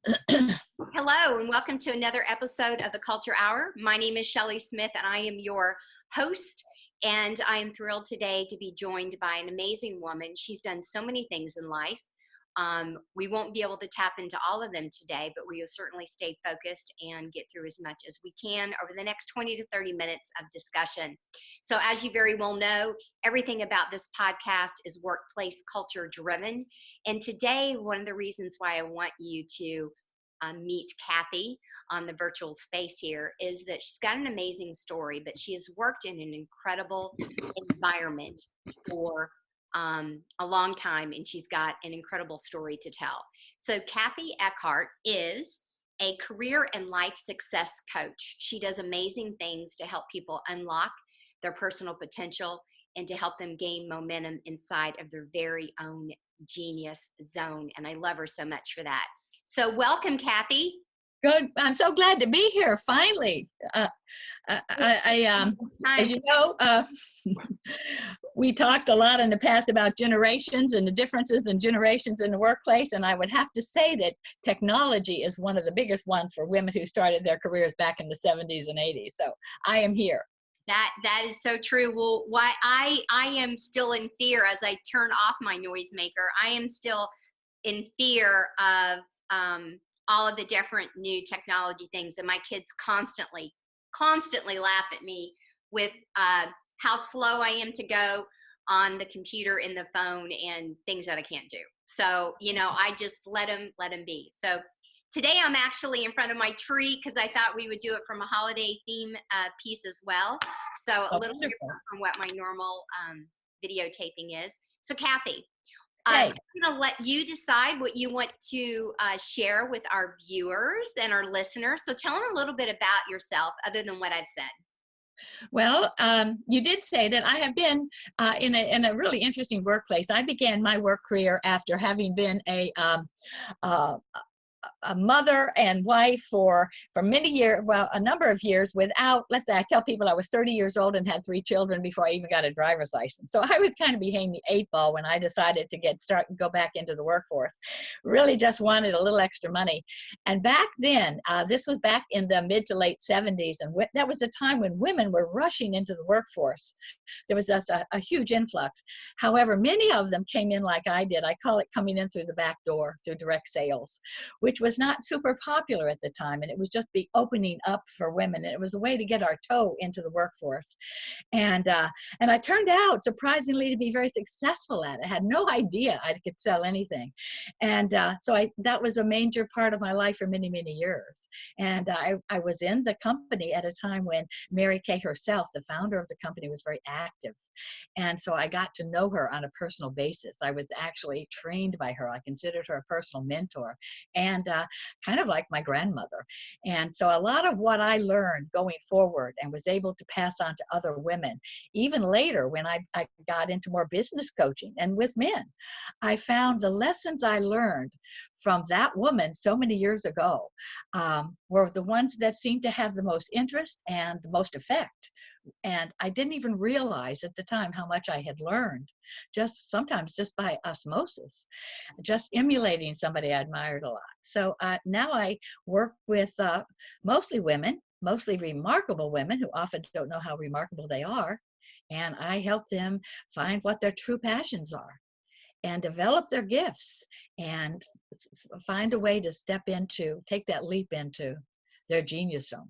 Hello, and welcome to another episode of the Culture Hour. My name is Shelley Smith, and I am your host. And I am thrilled today to be joined by an amazing woman. She's done so many things in life. We won't be able to tap into all of them today, but we will certainly stay focused and get through as much as we can over the next 20 to 30 minutes of discussion. So as you very well know, everything about this podcast is workplace culture driven. And today, one of the reasons why I want you to meet Kathy on the virtual space here is that she's got an amazing story, but she has worked in an incredible environment for a long time, and she's got an incredible story to tell. So Kathy Eckhardt is a career and life success coach. She does amazing things to help people unlock their personal potential and to help them gain momentum inside of their very own genius zone. And I love her so much for that. So welcome, Kathy. Good. I'm so glad to be here. Finally, as you know, we talked a lot in the past about generations and the differences in generations in the workplace. And I would have to say that technology is one of the biggest ones for women who started their careers back in the 70s and 80s. So I am here. That is so true. Well, why I am still in fear as I turn off my noisemaker. I am still in fear of all of the different new technology things, and my kids constantly laugh at me with how slow I am to go on the computer and the phone and things that I can't do. So, I just let them be. So today I'm actually in front of my tree because I thought we would do it from a holiday theme piece as well. So a little different from what my normal videotaping is. So Kathy, I'm going to let you decide what you want to share with our viewers and our listeners. So tell them a little bit about yourself other than what I've said. Well, you did say that I have been in a really interesting workplace. I began my work career after having been a mother and wife for many years, well, a number of years without, let's say, I tell people I was 30 years old and had 3 children before I even got a driver's license. So I was kind of behind the 8 ball when I decided to go back into the workforce. Really just wanted a little extra money. And back then, this was back in the mid to late 70s, and that was a time when women were rushing into the workforce. There was just a huge influx. However, many of them came in like I did. I call it coming in through the back door, through direct sales, which was not super popular at the time, and it was just the opening up for women, and it was a way to get our toe into the workforce. And I turned out surprisingly to be very successful at it. I had no idea I could sell anything, and so that was a major part of my life for many years. And I was in the company at a time when Mary Kay herself, the founder of the company, was very active. And so I got to know her on a personal basis. I was actually trained by her. I considered her a personal mentor and kind of like my grandmother. And so a lot of what I learned going forward and was able to pass on to other women, even later when I got into more business coaching and with men, I found the lessons I learned from that woman so many years ago were the ones that seemed to have the most interest and the most effect. And I didn't even realize at the time how much I had learned, sometimes just by osmosis, just emulating somebody I admired a lot. So now I work with mostly women, mostly remarkable women who often don't know how remarkable they are. And I help them find what their true passions are and develop their gifts and find a way to take that leap into their genius zone,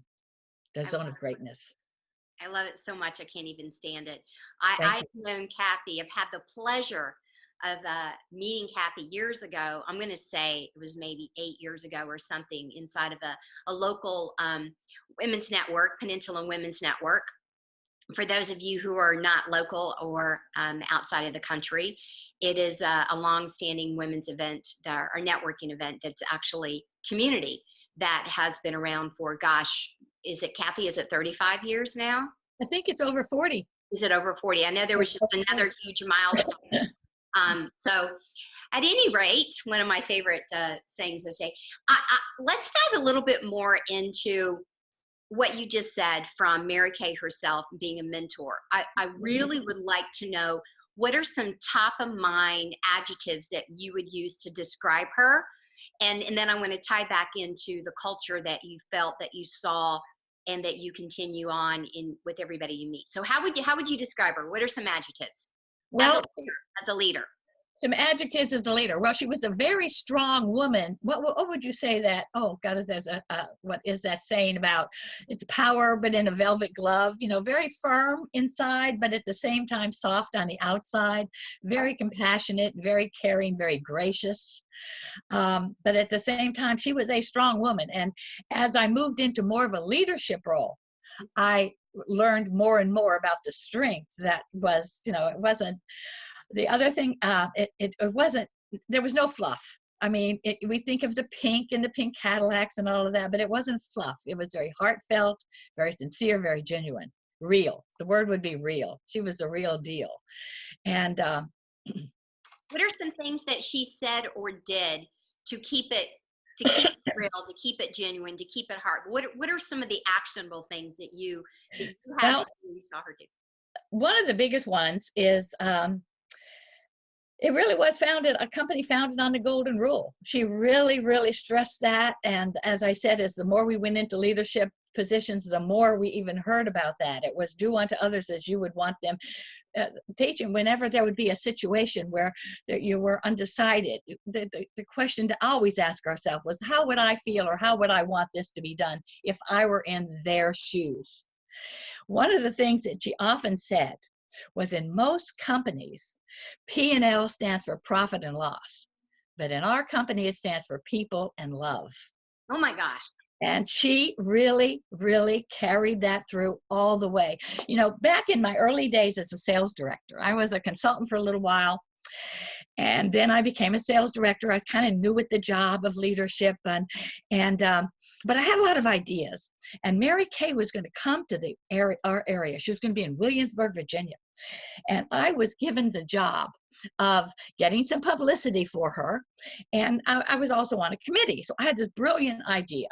their zone of greatness. I love it so much. I can't even stand it. I've known Kathy. I've had the pleasure of meeting Kathy years ago. I'm going to say it was maybe 8 years ago or something, inside of a local women's network, Peninsula Women's Network. For those of you who are not local or outside of the country, it is a long-standing women's event, or networking event that's actually community that has been around for, gosh, is it 35 years now? I think it's over 40. Is it over 40? I know there was just another huge milestone. So at any rate, one of my favorite sayings I say, let's dive a little bit more into what you just said from Mary Kay herself being a mentor. I really would like to know, what are some top of mind adjectives that you would use to describe her? And then I want to tie back into the culture that you felt, that you saw, and that you continue on in with everybody you meet. So how would you describe her? What are some adjectives Well, as a leader? some adjectives as a leader. Well, she was a very strong woman. What would you say that? Oh God, is that what is that saying about? It's power, but in a velvet glove. You know, very firm inside, but at the same time soft on the outside. Very compassionate, very caring, very gracious. But at the same time, she was a strong woman. And as I moved into more of a leadership role, I learned more and more about the strength that was. You know, it wasn't. The other thing, it wasn't, there was no fluff. I mean, we think of the pink and the pink Cadillacs and all of that, but it wasn't fluff. It was very heartfelt, very sincere, very genuine, real. The word would be real. She was the real deal. And what are some things that she said or did to keep it real, to keep it genuine, to keep it heart? What are some of the actionable things that you had to do, you saw her do? One of the biggest ones is, it really was a company founded on the golden rule. She really, really stressed that. And as I said, as the more we went into leadership positions, the more we even heard about that. It was do unto others as you would want them. Teaching, whenever there would be a situation where you were undecided, the question to always ask ourselves was, how would I feel, or how would I want this to be done if I were in their shoes? One of the things that she often said was, in most companies, P&L stands for profit and loss. But in our company, it stands for people and love. Oh my gosh. And she really, really carried that through all the way. You know, back in my early days as a sales director, I was a consultant for a little while. And then I became a sales director. I was kind of new at the job of leadership, but I had a lot of ideas. And Mary Kay was going to come to our area. She was going to be in Williamsburg, Virginia. And I was given the job of getting some publicity for her. And I was also on a committee. So I had this brilliant idea.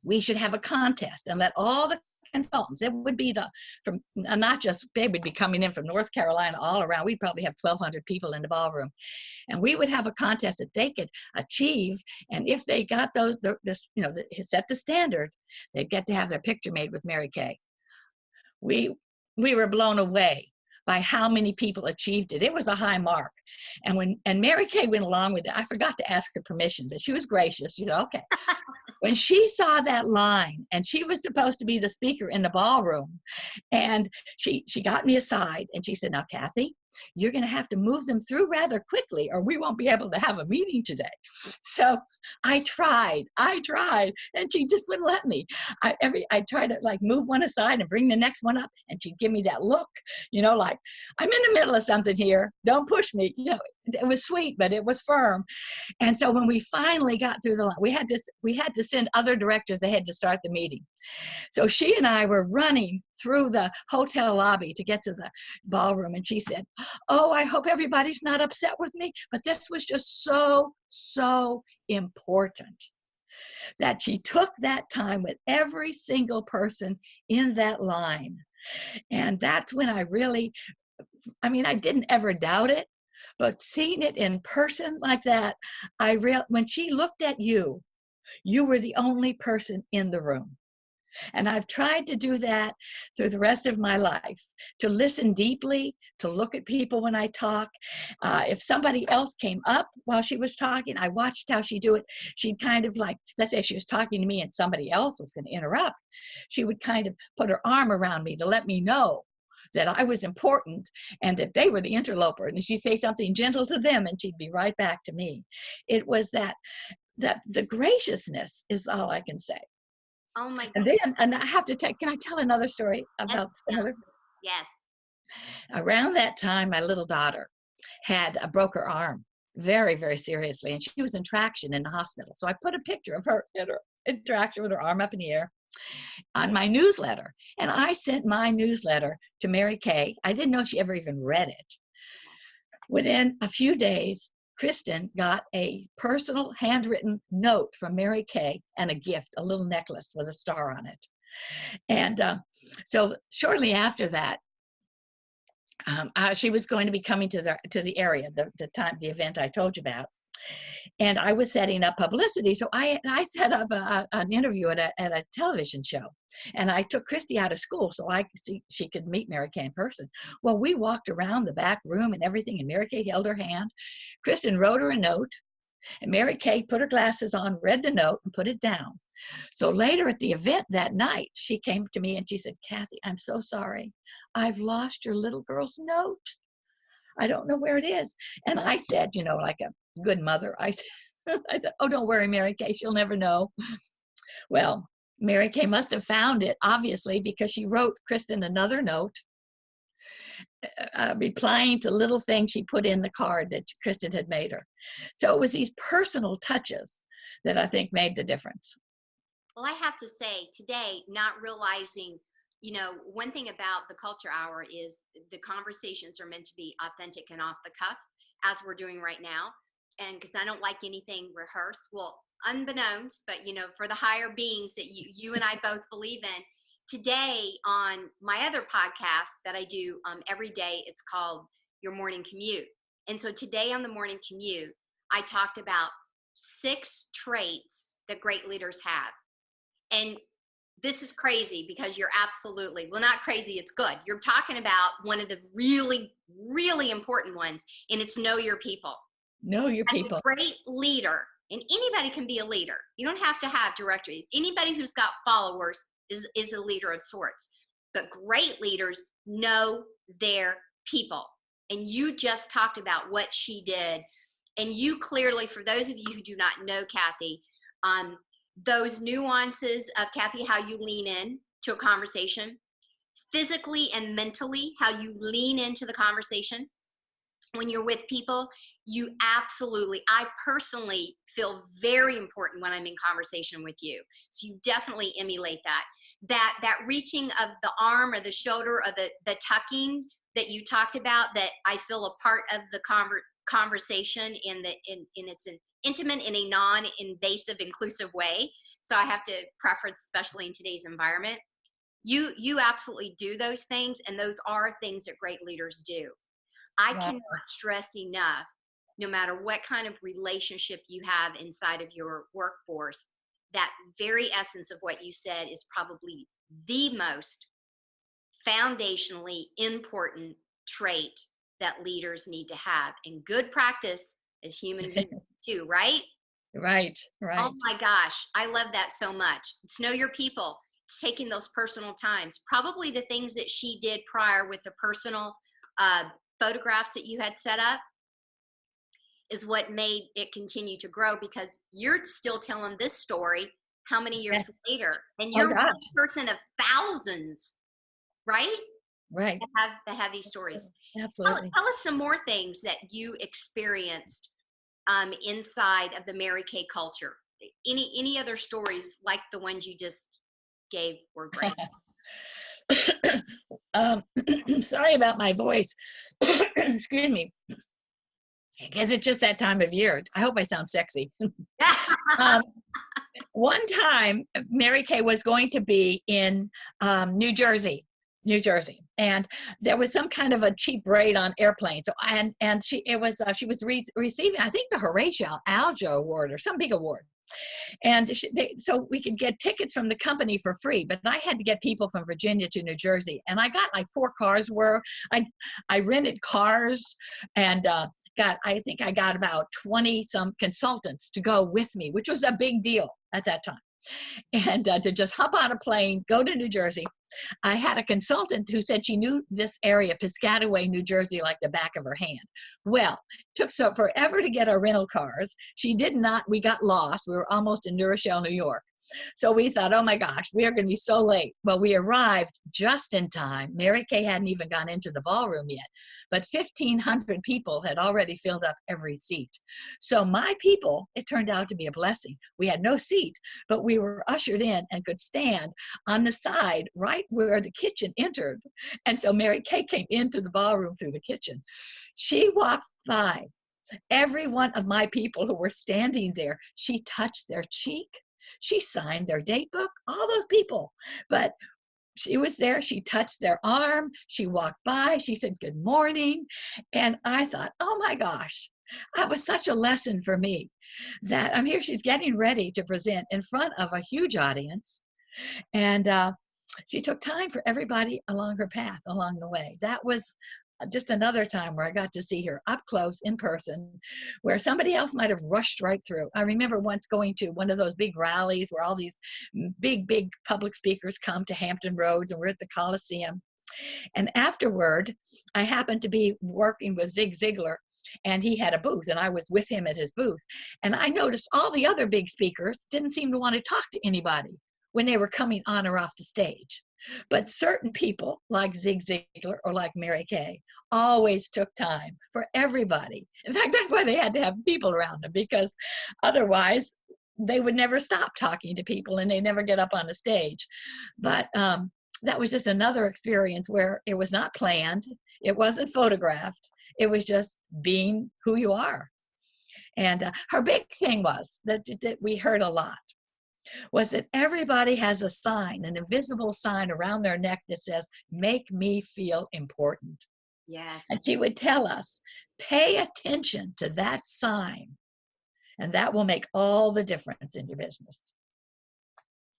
We should have a contest and let all the consultants, it would be from not just, they would be coming in from North Carolina, all around. We'd probably have 1,200 people in the ballroom. And we would have a contest that they could achieve. And if they got set the standard, they'd get to have their picture made with Mary Kay. We were blown away by how many people achieved it. It was a high mark. And Mary Kay went along with it. I forgot to ask her permission, but she was gracious. She said, okay. When she saw that line, and she was supposed to be the speaker in the ballroom, and she got me aside and she said, now, Kathy, you're going to have to move them through rather quickly or we won't be able to have a meeting today. So I tried, and she just wouldn't let me. I tried to like move one aside and bring the next one up, and she'd give me that look, like I'm in the middle of something here. Don't push me. It was sweet, but it was firm. And so when we finally got through the line, we had to send other directors ahead to start the meeting. So she and I were running through the hotel lobby to get to the ballroom. And she said, oh, I hope everybody's not upset with me, but this was just so, so important that she took that time with every single person in that line. And that's when I didn't ever doubt it, but seeing it in person like that, when she looked at you, you were the only person in the room. And I've tried to do that through the rest of my life, to listen deeply, to look at people when I talk. If somebody else came up while she was talking, I watched how she'd do it. She'd kind of like, let's say she was talking to me and somebody else was going to interrupt. She would kind of put her arm around me to let me know that I was important and that they were the interloper. And she'd say something gentle to them and she'd be right back to me. It was that the graciousness is all I can say. Oh my God. And I have to can I tell another story about another? Yes. Around that time, my little daughter had broke her arm very, very seriously, and she was in traction in the hospital. So I put a picture of her in her interaction with her arm up in the air on my newsletter. And I sent my newsletter to Mary Kay. I didn't know she ever even read it. Within a few days, Kristen got a personal handwritten note from Mary Kay and a gift, a little necklace with a star on it. And so shortly after that, she was going to be coming to the area, the event I told you about. And I was setting up publicity. So I set up an interview at a television show. And I took Christy out of school so she could meet Mary Kay in person. Well, we walked around the back room and everything, and Mary Kay held her hand. Kristen wrote her a note, and Mary Kay put her glasses on, read the note, and put it down. So later at the event that night, she came to me and she said, Kathy, I'm so sorry. I've lost your little girl's note. I don't know where it is. And I said, like a good mother, I said, oh, don't worry, Mary Kay, she'll never know. Well, Mary Kay must have found it, obviously, because she wrote Kristen another note, replying to little things she put in the card that Kristen had made her. So it was these personal touches that I think made the difference. Well, I have to say today, not realizing, one thing about the Culture Hour is the conversations are meant to be authentic and off the cuff, as we're doing right now. And because I don't like anything rehearsed, well, unbeknownst, but for the higher beings that you and I both believe in. Today on my other podcast that I do every day, it's called Your Morning Commute. And so today on the Morning Commute, I talked about 6 traits that great leaders have. And this is crazy because you're absolutely, well, not crazy, it's good. You're talking about one of the really, really important ones, and it's know your people. Know your people. As a great leader, and anybody can be a leader. You don't have to have directories. Anybody who's got followers is a leader of sorts. But great leaders know their people. And you just talked about what she did. And you clearly, for those of you who do not know Kathy, those nuances of Kathy, how you lean in to a conversation, physically and mentally, how you lean into the conversation. When you're with people, you absolutely, I personally feel very important when I'm in conversation with you. So you definitely emulate that. That reaching of the arm or the shoulder or the tucking that you talked about, that I feel a part of the conversation in it's an intimate in a non-invasive, inclusive way. So I have to preference, especially in today's environment. You absolutely do those things, and those are things that great leaders do. I cannot stress enough, no matter what kind of relationship you have inside of your workforce, that very essence of what you said is probably the most foundationally important trait that leaders need to have, and good practice as human beings too, right? Right. Oh my gosh, I love that so much. It's know your people. It's taking those personal times. Probably the things that she did prior with the personal photographs that you had set up is what made it continue to grow, because you're still telling this story how many years later, and you're one person of thousands, right? Right. That have these stories. Absolutely. Tell us some more things that you experienced inside of the Mary Kay culture. Any other stories like the ones you just gave were great. Sorry about my voice. Excuse me. I guess it's just that time of year. I hope I sound sexy. One time, Mary Kay was going to be in New Jersey, and there was some kind of a cheap rate on airplanes. So she was receiving, I think, the Horatio Alger Award or some big award. And so we could get tickets from the company for free, but I had to get people from Virginia to New Jersey. And I got like 4 cars where I rented cars, and I think I got about 20 some consultants to go with me, which was a big deal at that time. And to just hop on a plane, go to New Jersey. I had a consultant who said she knew this area, Piscataway, New Jersey, like the back of her hand. Well, it took forever to get our rental cars. We got lost. We were almost in New Rochelle, New York. So we thought, oh my gosh, we are going to be so late. Well, we arrived just in time. Mary Kay hadn't even gone into the ballroom yet, but 1,500 people had already filled up every seat. So my people, it turned out to be a blessing. We had no seat, but we were ushered in and could stand on the side right where the kitchen entered. And so Mary Kay came into the ballroom through the kitchen. She walked by every one of my people who were standing there. She touched their cheek. She signed their date book, all those people. But she was there. She touched their arm. She walked by. She said, good morning. And I thought, oh my gosh, That was such a lesson for me that I'm here. She's getting ready to present in front of a huge audience. And she took time for everybody along her path along the way. That was just another time where I got to see her up close in person, where somebody else might have rushed right through. I remember once going to one of those big rallies where all these big public speakers come to Hampton Roads, and we're at the Coliseum. And afterward, I happened to be working with Zig Ziglar, and he had a booth, and I was with him at his booth. And I noticed all the other big speakers didn't seem to want to talk to anybody when they were coming on or off the stage. But certain people like Zig Ziglar or like Mary Kay always took time for everybody. In fact, that's why they had to have people around them, because otherwise they would never stop talking to people and they never get up on the stage. But that was just another experience where it was not planned. It wasn't photographed. It was just being who you are. And her big thing was that we heard a lot, was that everybody has a sign, an invisible sign around their neck that says, "Make me feel important." Yes. And she would tell us, pay attention to that sign, and that will make all the difference in your business.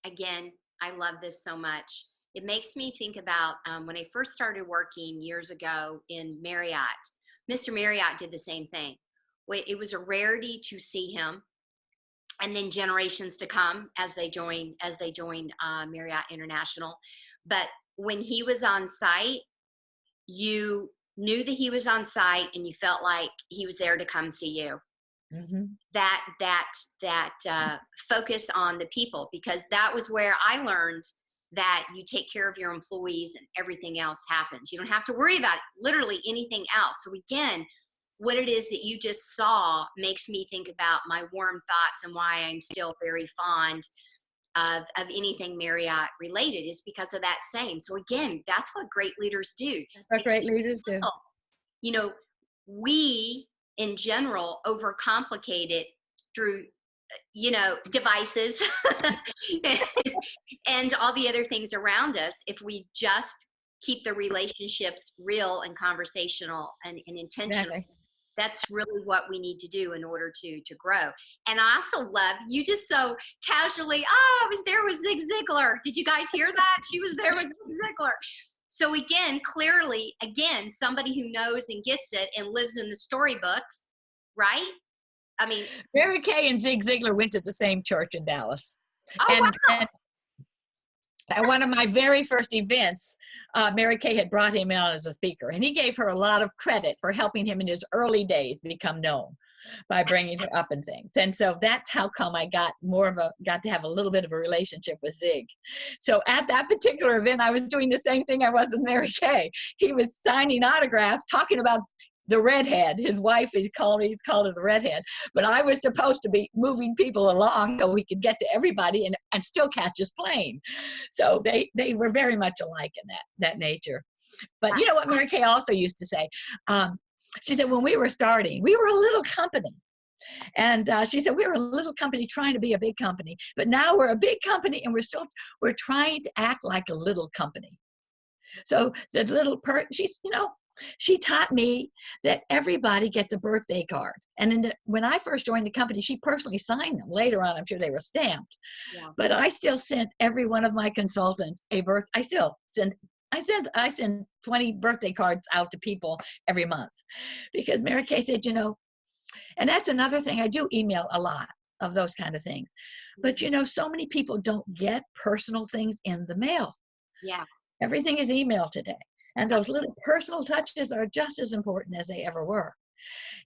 Again, I love this so much. It makes me think about when I first started working years ago in Marriott. Mr. Marriott did the same thing. It was a rarity to see him, and then generations to come as they joined Marriott International. But when he was on site, you knew that he was on site, and you felt like he was there to come see you. Mm-hmm. That focus on the people, because that was where I learned that you take care of your employees and everything else happens. You don't have to worry about literally anything else. So again, what it is that you just saw makes me think about my warm thoughts and why I'm still very fond of anything Marriott related, is because of that same. So again, that's what great leaders do. That's what great leaders do. You know, we in general overcomplicate it through, devices and all the other things around us. If we just keep the relationships real and conversational and intentional, exactly. That's really what we need to do in order to grow. And I also love, you just so casually, I was there with Zig Ziglar. Did you guys hear that? She was there with Zig Ziglar. So again, clearly, somebody who knows and gets it and lives in the storybooks, right? I mean, Mary Kay and Zig Ziglar went to the same church in Dallas. Oh, wow. And at one of my very first events, Mary Kay had brought him out as a speaker, and he gave her a lot of credit for helping him in his early days become known by bringing her up and things. And so that's how come I got to have a little bit of a relationship with Zig. So at that particular event, I was doing the same thing I was with Mary Kay. He was signing autographs, talking about the redhead, his wife, he's called her the redhead. But I was supposed to be moving people along so we could get to everybody and still catch his plane. So they were very much alike in that nature. But you know what Mary Kay also used to say? She said, when we were starting, we were a little company. And she said, we were a little company trying to be a big company. But now we're a big company, and we're trying to act like a little company. So the little she taught me that everybody gets a birthday card. And when I first joined the company, she personally signed them. Later on, I'm sure they were stamped. Yeah. But I still sent every one of my consultants I send 20 birthday cards out to people every month, because Mary Kay said, and that's another thing. I do email a lot of those kind of things. But, so many people don't get personal things in the mail. Yeah. Everything is email today. And those little personal touches are just as important as they ever were.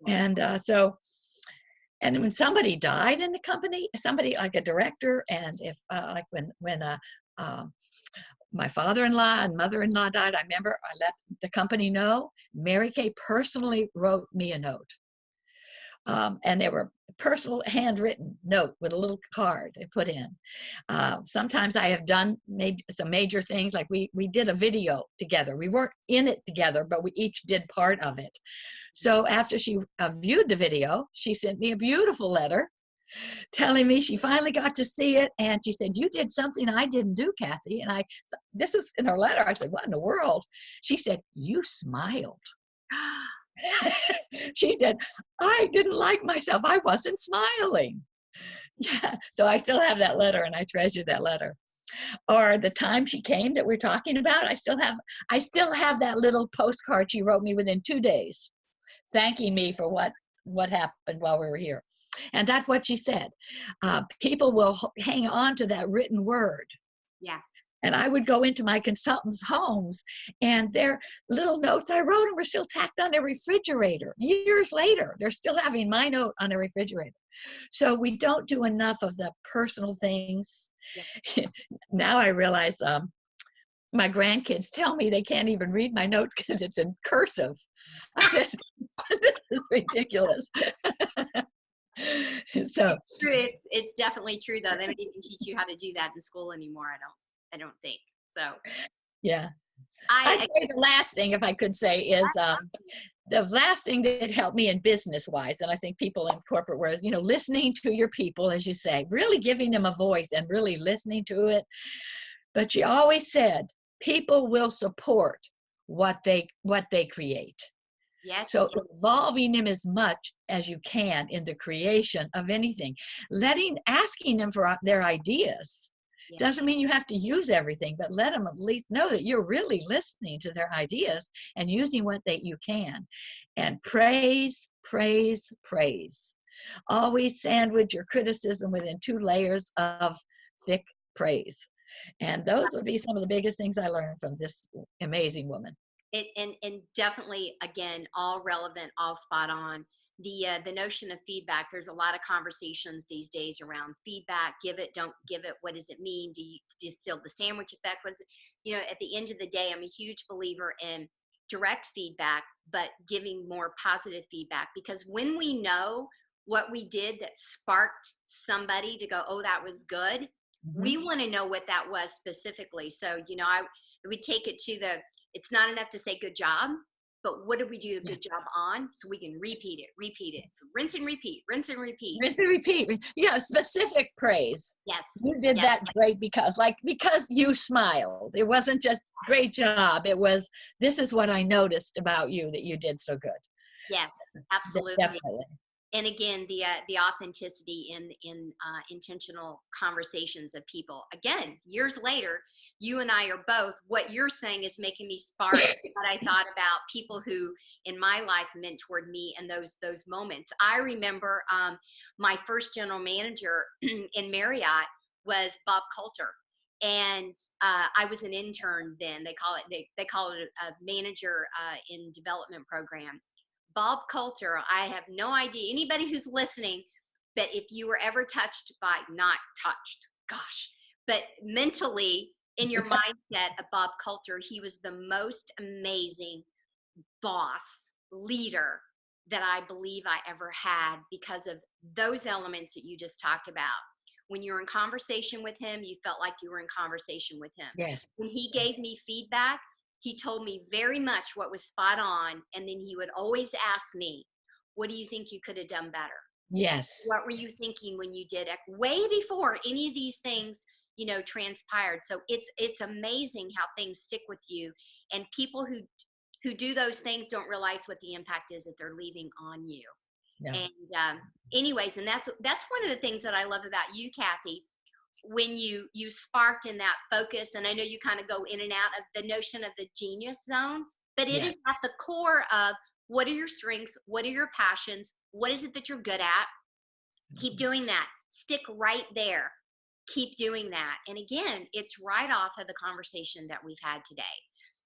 And and when somebody died in the company, somebody like a director, and if like when my father-in-law and mother-in-law died, I remember I let the company know. Mary Kay personally wrote me a note. And they were personal handwritten note with a little card they put in. Sometimes I have done some major things, like we did a video together. We weren't in it together, but we each did part of it. So after she viewed the video, she sent me a beautiful letter telling me she finally got to see it. And she said, you did something I didn't do, Kathy. And this is in her letter. I said, what in the world? She said, you smiled. She said, I didn't like myself. I wasn't smiling. Yeah. So I still have that letter and I treasure that letter. Or the time she came that we're talking about, I still have that little postcard she wrote me within 2 days, thanking me for what happened while we were here. And that's what she said. People will hang on to that written word. Yeah. And I would go into my consultants' homes, and their little notes I wrote them were still tacked on their refrigerator. Years later, they're still having my note on their refrigerator. So we don't do enough of the personal things. Yeah. Now I realize my grandkids tell me they can't even read my notes because it's in cursive. This is ridiculous. So it's definitely true, though. They don't even teach you how to do that in school anymore. I don't think so. Yeah. I'd say the last thing, if I could say, is the last thing that helped me in business wise, and I think people in corporate world, listening to your people, as you say, really giving them a voice and really listening to it. But she always said, people will support what they create. Yes. So involving them as much as you can in the creation of anything, asking them for their ideas. Yeah. Doesn't mean you have to use everything, but let them at least know that you're really listening to their ideas and using what you can. And praise, praise, praise. Always sandwich your criticism within 2 layers of thick praise. And those would be some of the biggest things I learned from this amazing woman. And definitely, again, all relevant, all spot on. The notion of feedback, there's a lot of conversations these days around feedback. Give it, don't give it. What does it mean? Do you distill the sandwich effect? What is it? At the end of the day, I'm a huge believer in direct feedback, but giving more positive feedback, because when we know what we did that sparked somebody to go, oh, that was good. Mm-hmm. We want to know what that was specifically. So, we take it to it's not enough to say good job, but what did we do a good job on, so we can repeat it. So rinse and repeat. Rinse and repeat. Yeah, specific praise. Yes. You did that great because you smiled. It wasn't just great job. It was, this is what I noticed about you that you did so good. Yes, absolutely. Definitely. And again, the authenticity in intentional conversations of people. Again, years later, you and I are both, what you're saying is making me spark what I thought about people who in my life mentored me in those moments. I remember my first general manager in Marriott was Bob Coulter. And I was an intern then. They call it a manager in development program. Bob Coulter, I have no idea, anybody who's listening, but if you were ever but mentally in your mindset of Bob Coulter, he was the most amazing boss, leader that I believe I ever had, because of those elements that you just talked about. When you're in conversation with him, you felt like you were in conversation with him. Yes. When he gave me feedback, he told me very much what was spot on. And then he would always ask me, what do you think you could have done better? Yes. What were you thinking when you did it? Way before any of these things, transpired. So it's amazing how things stick with you. And people who do those things don't realize what the impact is that they're leaving on you. No. And anyways, and that's one of the things that I love about you, Kathy. When you sparked in that focus, and I know you kind of go in and out of the notion of the genius zone, but it is at the core of what are your strengths, what are your passions, what is it that you're good at? Keep doing that. Stick right there. Keep doing that. And again, it's right off of the conversation that we've had today.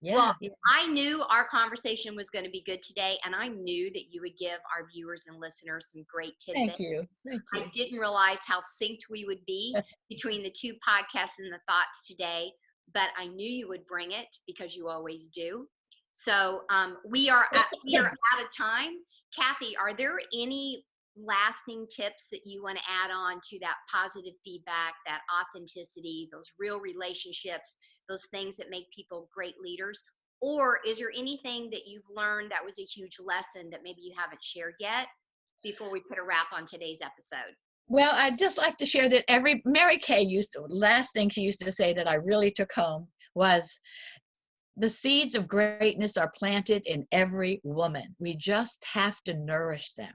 Yeah, well, I knew our conversation was going to be good today, and I knew that you would give our viewers and listeners some great tidbits. Thank you. I didn't realize how synced we would be between the 2 podcasts and the thoughts today, but I knew you would bring it, because you always do. So we are out of time. Kathy, are there any lasting tips that you want to add on to that positive feedback, that authenticity, those real relationships, those things that make people great leaders? Or is there anything that you've learned that was a huge lesson that maybe you haven't shared yet before we put a wrap on today's episode? Well, I'd just like to share that Mary Kay last thing she used to say that I really took home was, the seeds of greatness are planted in every woman. We just have to nourish them.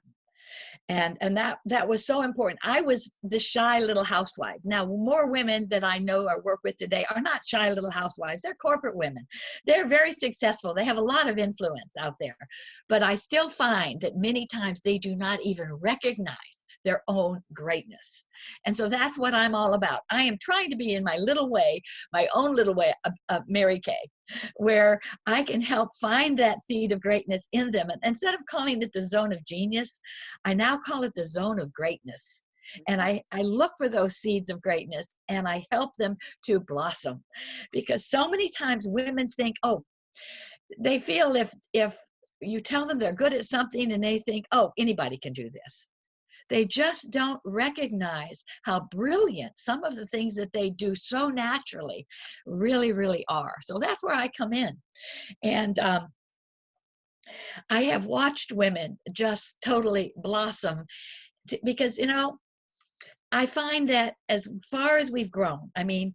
And that was so important. I was the shy little housewife. Now, more women that I know or work with today are not shy little housewives. They're corporate women. They're very successful. They have a lot of influence out there. But I still find that many times they do not even recognize their own greatness. And so that's what I'm all about. I am trying to be in my little way, my own little way, Mary Kay, where I can help find that seed of greatness in them. And instead of calling it the zone of genius, I now call it the zone of greatness. And I look for those seeds of greatness and I help them to blossom. Because so many times women think, oh, they feel if you tell them they're good at something and they think, oh, anybody can do this. They just don't recognize how brilliant some of the things that they do so naturally really, really are. So that's where I come in. And I have watched women just totally blossom because, I find that as far as we've grown, I mean,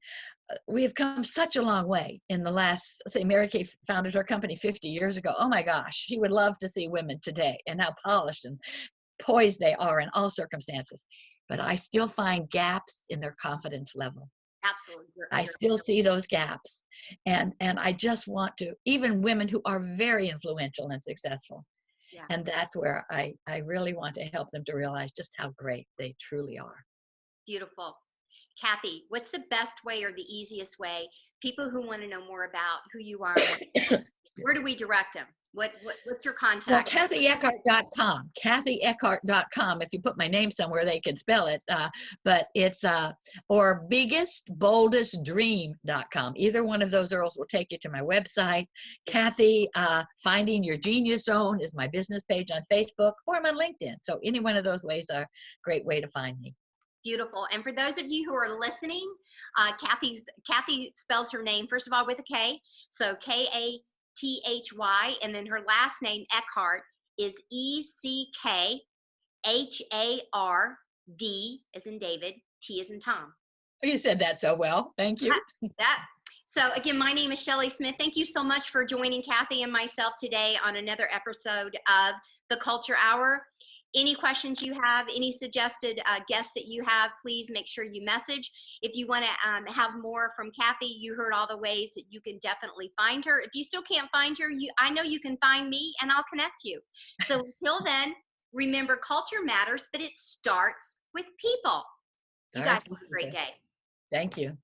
we have come such a long way in the last, let's say Mary Kay founded her company 50 years ago. Oh my gosh, she would love to see women today and how polished and poised they are in all circumstances. But I still find gaps in their confidence level. Absolutely. I still see those gaps. And I just want to, even women who are very influential and successful. Yeah. And that's where I really want to help them to realize just how great they truly are. Beautiful. Kathy, what's the best way or the easiest way? People who want to know more about who you are, where do we direct them? What's your contact? Well, KathyEckhardt.com. KathyEckhardt.com. If you put my name somewhere, they can spell it. But it's or biggestboldestdream.com. Either one of those URLs will take you to my website. Kathy, Finding Your Genius Zone is my business page on Facebook, or I'm on LinkedIn. So any one of those ways are a great way to find me. Beautiful. And for those of you who are listening, Kathy spells her name, first of all, with a K. So Kathy, and then her last name, Eckhart, is Eckhard, as in David, T as in Tom. You said that so well. Thank you. So again, my name is Shelley Smith. Thank you so much for joining Kathy and myself today on another episode of The Culture Hour. Any questions you have, any suggested guests that you have, please make sure you message. If you want to have more from Kathy, you heard all the ways that you can definitely find her. If you still can't find her, I know you can find me and I'll connect you. So until then, remember, culture matters, but it starts with people. You guys have a great day. Thank you.